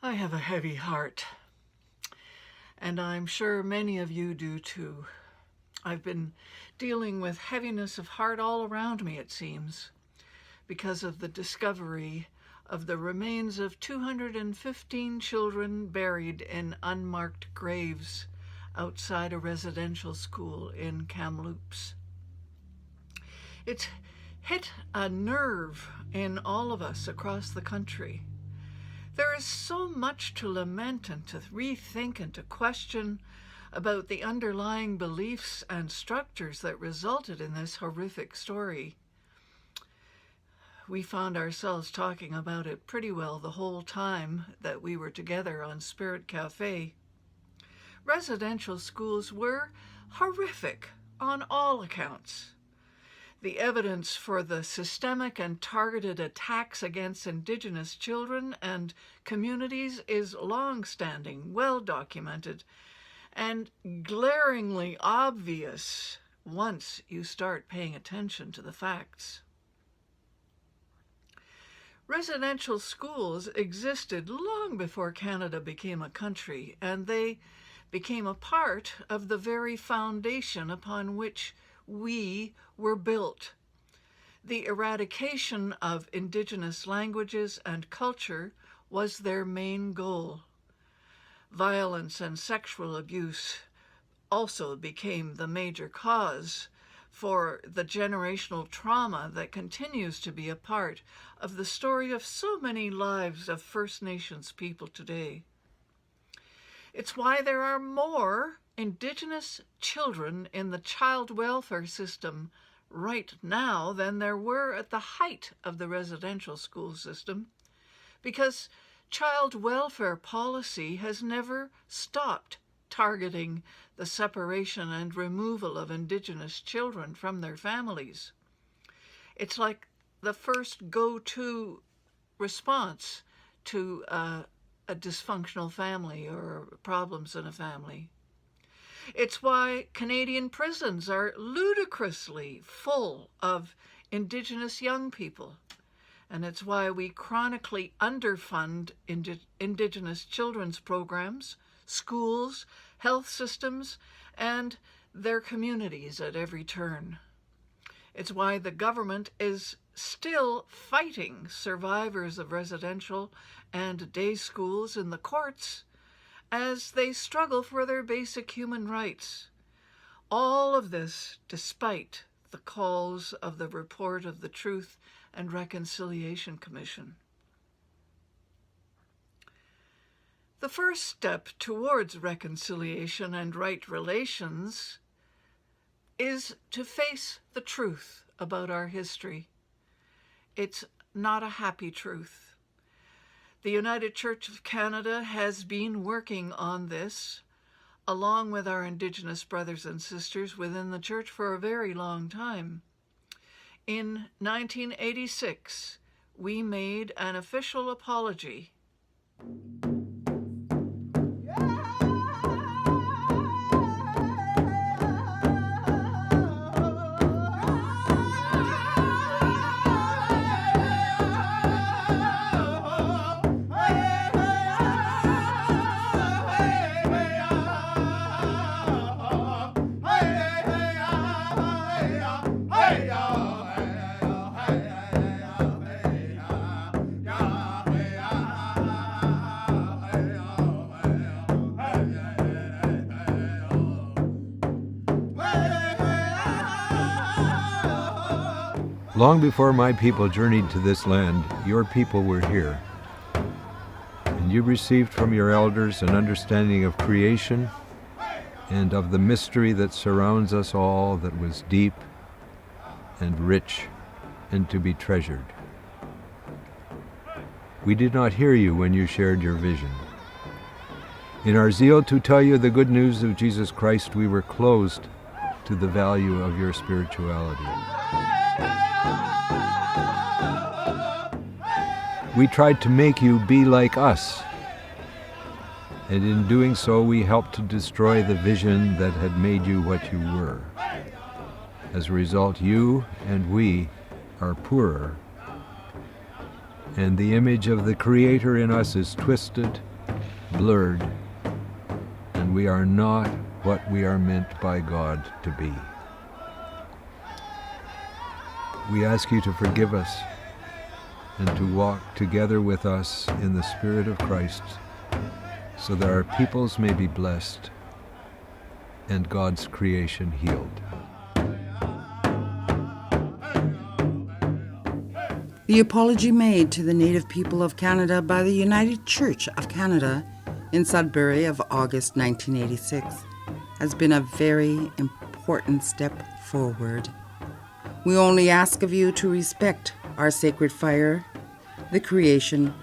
I have a heavy heart, and I'm sure many of you do too. I've been dealing with heaviness of heart all around me, it seems, because of the discovery of the remains of 215 children buried in unmarked graves outside a residential school in Kamloops. It's hit a nerve in all of us across the country. There is so much to lament and to rethink and to question about the underlying beliefs and structures that resulted in this horrific story. We found ourselves talking about it pretty well the whole time that we were together on Spirit Cafe. Residential schools were horrific on all accounts. The evidence for the systemic and targeted attacks against Indigenous children and communities is long-standing, well-documented, and glaringly obvious once you start paying attention to the facts. Residential schools existed long before Canada became a country, and they became a part of the very foundation upon which we were built. The eradication of Indigenous languages and culture was their main goal. Violence and sexual abuse also became the major cause for the generational trauma that continues to be a part of the story of so many lives of First Nations people today. It's why there are more Indigenous children in the child welfare system right now than there were at the height of the residential school system, because child welfare policy has never stopped targeting the separation and removal of Indigenous children from their families. It's like the first go-to response to a dysfunctional family or problems in a family. It's why Canadian prisons are ludicrously full of Indigenous young people. And it's why we chronically underfund Indigenous children's programs, schools, health systems, and their communities at every turn. It's why the government is still fighting survivors of residential and day schools in the courts as they struggle for their basic human rights. All of this despite the calls of the report of the Truth and Reconciliation Commission. The first step towards reconciliation and right relations is to face the truth about our history. It's not a happy truth. The United Church of Canada has been working on this, along with our Indigenous brothers and sisters within the Church, for a very long time. In 1986, we made an official apology. Long before my people journeyed to this land, your people were here. And you received from your elders an understanding of creation and of the mystery that surrounds us all, that was deep and rich and to be treasured. We did not hear you when you shared your vision. In our zeal to tell you the good news of Jesus Christ, we were closed to the value of your spirituality. We tried to make you be like us, and in doing so we helped to destroy the vision that had made you what you were. As a result, you and we are poorer, and the image of the Creator in us is twisted blurred, and we are not what we are meant by God to be. We ask you to forgive us and to walk together with us in the Spirit of Christ, so that our peoples may be blessed and God's creation healed. The apology made to the Native people of Canada by the United Church of Canada in Sudbury of August 1986 has been a very important step forward. We only ask of you to respect our sacred fire, the creation,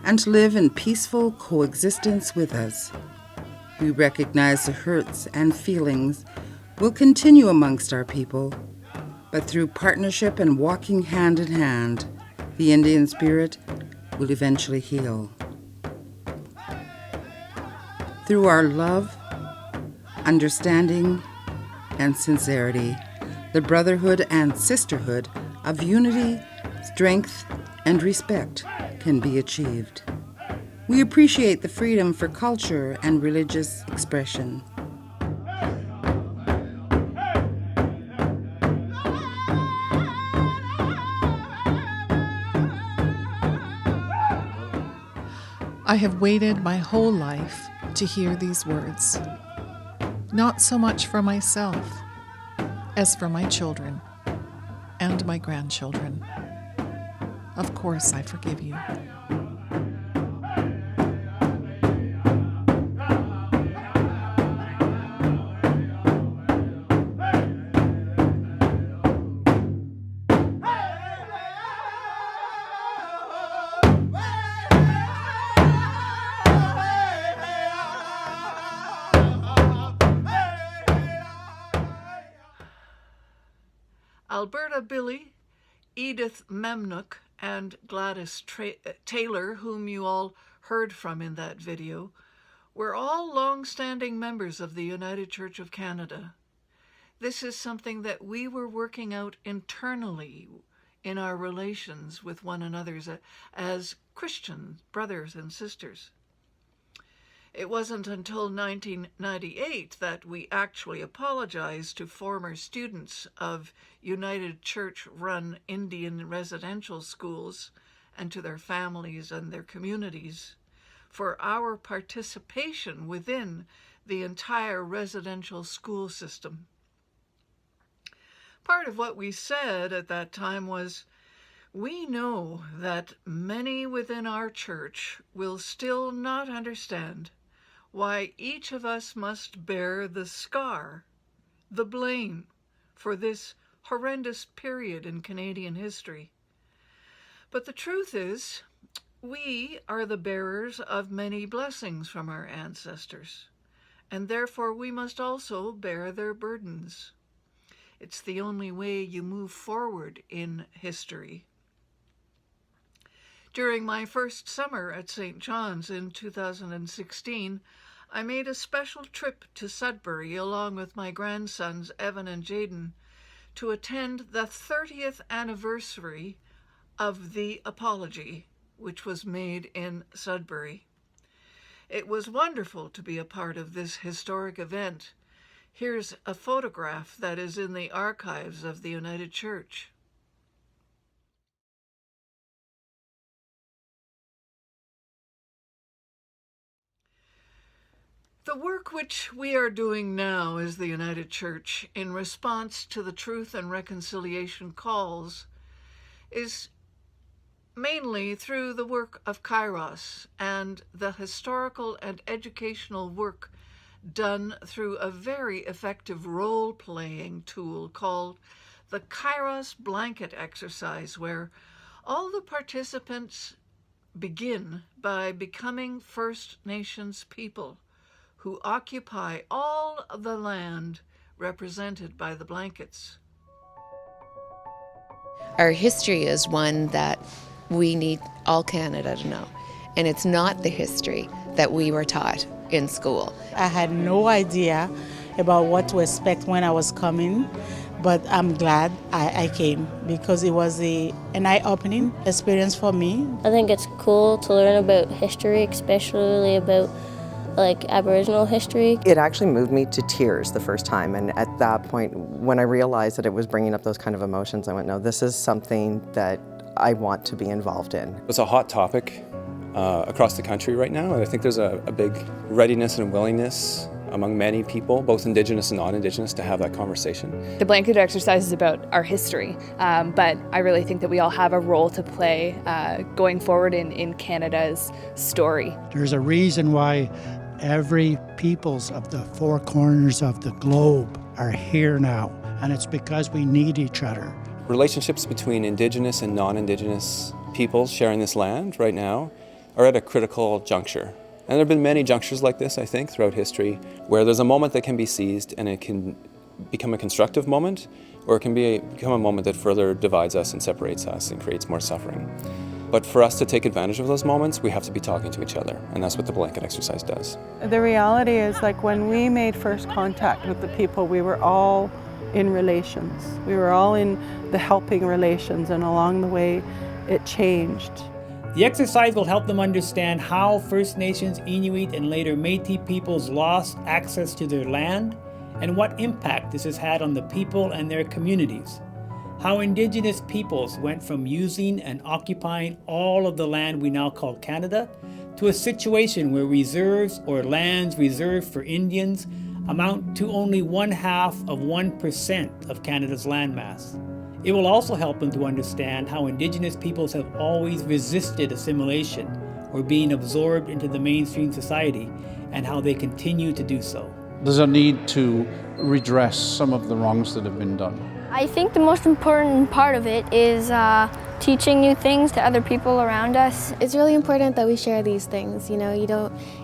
and to live in peaceful coexistence with us. We recognize the hurts and feelings will continue amongst our people, but through partnership and walking hand in hand, the Indian spirit will eventually heal. Through our love, understanding, and sincerity, the brotherhood and sisterhood of unity, strength, and respect can be achieved. We appreciate the freedom for culture and religious expression. I have waited my whole life to hear these words, not so much for myself as for my children and my grandchildren. Of course, I forgive you. Alberta Billy, Edith Memnook, and Gladys Taylor, whom you all heard from in that video, were all long-standing members of the United Church of Canada. This is something that we were working out internally in our relations with one another as Christian brothers and sisters. It wasn't until 1998 that we actually apologized to former students of United Church-run Indian residential schools and to their families and their communities for our participation within the entire residential school system. Part of what we said at that time was, we know that many within our church will still not understand why each of us must bear the scar, the blame, for this horrendous period in Canadian history. But the truth is, we are the bearers of many blessings from our ancestors, and therefore we must also bear their burdens. It's the only way you move forward in history. During my first summer at St. John's in 2016, I made a special trip to Sudbury along with my grandsons Evan and Jaden to attend the 30th anniversary of the apology, which was made in Sudbury. It was wonderful to be a part of this historic event. Here's a photograph that is in the archives of the United Church. The work which we are doing now as the United Church in response to the Truth and Reconciliation calls is mainly through the work of Kairos and the historical and educational work done through a very effective role-playing tool called the Kairos Blanket Exercise, where all the participants begin by becoming First Nations people who occupy all the land represented by the blankets. Our history is one that we need all Canada to know, and it's not the history that we were taught in school. I had no idea about what to expect when I was coming, but I'm glad I came because it was an eye-opening experience for me. I think it's cool to learn about history, especially about like Aboriginal history. It actually moved me to tears the first time, and at that point, when I realized that it was bringing up those kind of emotions, I went, no, this is something that I want to be involved in. It's a hot topic across the country right now, and I think there's a big readiness and willingness among many people, both Indigenous and non-Indigenous, to have that conversation. The blanket exercise is about our history, but I really think that we all have a role to play going forward in Canada's story. There's a reason why every peoples of the four corners of the globe are here now, and it's because we need each other. Relationships between Indigenous and non-Indigenous peoples sharing this land right now are at a critical juncture. And there have been many junctures like this, I think, throughout history, where there's a moment that can be seized and it can become a constructive moment, or it can become a moment that further divides us and separates us and creates more suffering. But for us to take advantage of those moments, we have to be talking to each other, and that's what the blanket exercise does. The reality is, like, when we made first contact with the people, we were all in relations. We were all in the helping relations, and along the way, it changed. The exercise will help them understand how First Nations, Inuit, and later Métis peoples lost access to their land and what impact this has had on the people and their communities. How Indigenous peoples went from using and occupying all of the land we now call Canada to a situation where reserves or lands reserved for Indians amount to only 0.5% of Canada's landmass. It will also help them to understand how Indigenous peoples have always resisted assimilation or being absorbed into the mainstream society, and how they continue to do so. There's a need to redress some of the wrongs that have been done. I think the most important part of it is teaching new things to other people around us. It's really important that we share these things. You know, you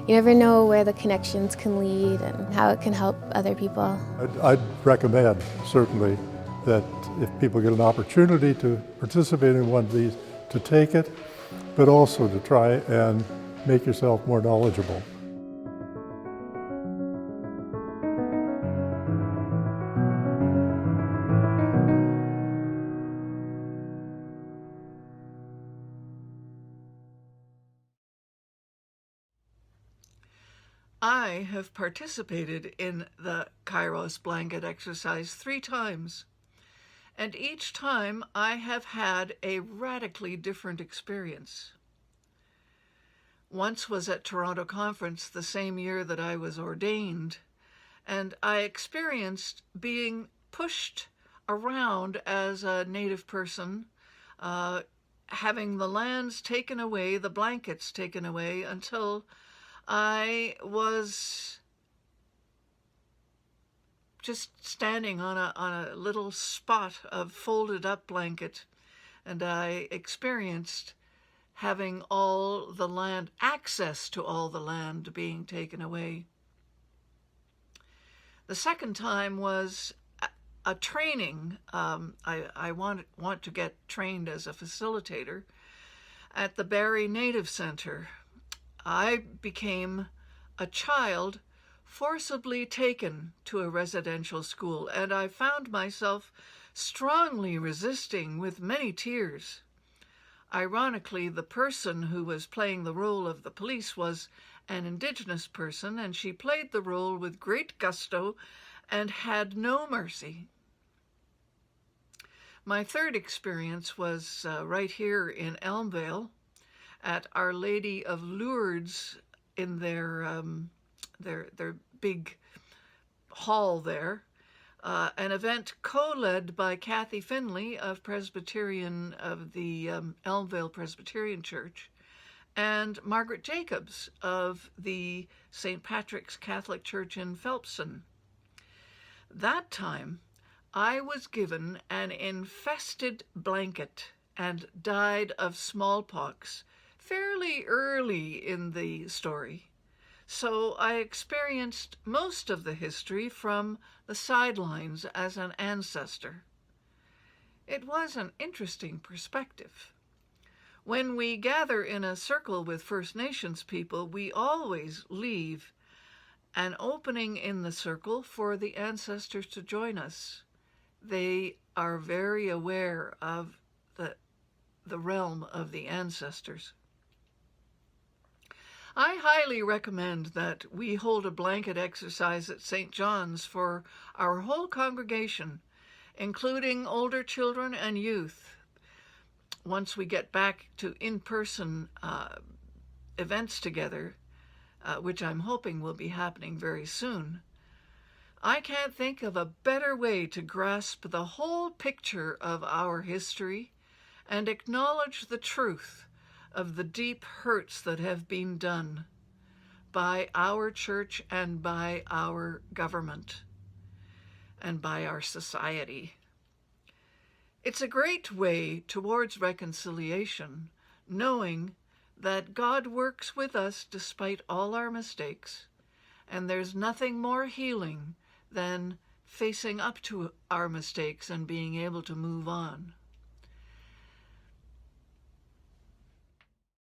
never know where the connections can lead and how it can help other people. I'd recommend, certainly, that if people get an opportunity to participate in one of these, to take it, but also to try and make yourself more knowledgeable. I have participated in the Kairos blanket exercise 3 times. And each time I have had a radically different experience. Once was at Toronto Conference the same year that I was ordained, and I experienced being pushed around as a Native person, having the lands taken away, the blankets taken away, until I was just standing on a little spot of folded up blanket, and I experienced having all the land, access to all the land being taken away. The second time was a training. I want to get trained as a facilitator at the Barrie Native Center. I became a child forcibly taken to a residential school, and I found myself strongly resisting with many tears. Ironically, the person who was playing the role of the police was an Indigenous person, and she played the role with great gusto and had no mercy. My third experience was right here in Elmvale at Our Lady of Lourdes in their big hall there, an event co-led by Kathy Finley of the Elmvale Presbyterian Church, and Margaret Jacobs of the St. Patrick's Catholic Church in Phelpson. That time, I was given an infested blanket and died of smallpox fairly early in the story. So I experienced most of the history from the sidelines as an ancestor. It was an interesting perspective. When we gather in a circle with First Nations people, we always leave an opening in the circle for the ancestors to join us. They are very aware of the realm of the ancestors. I highly recommend that we hold a blanket exercise at St. John's for our whole congregation, including older children and youth, once we get back to in-person events together, which I'm hoping will be happening very soon. I can't think of a better way to grasp the whole picture of our history and acknowledge the truth of the deep hurts that have been done by our church and by our government and by our society. It's a great way towards reconciliation, knowing that God works with us despite all our mistakes, and there's nothing more healing than facing up to our mistakes and being able to move on.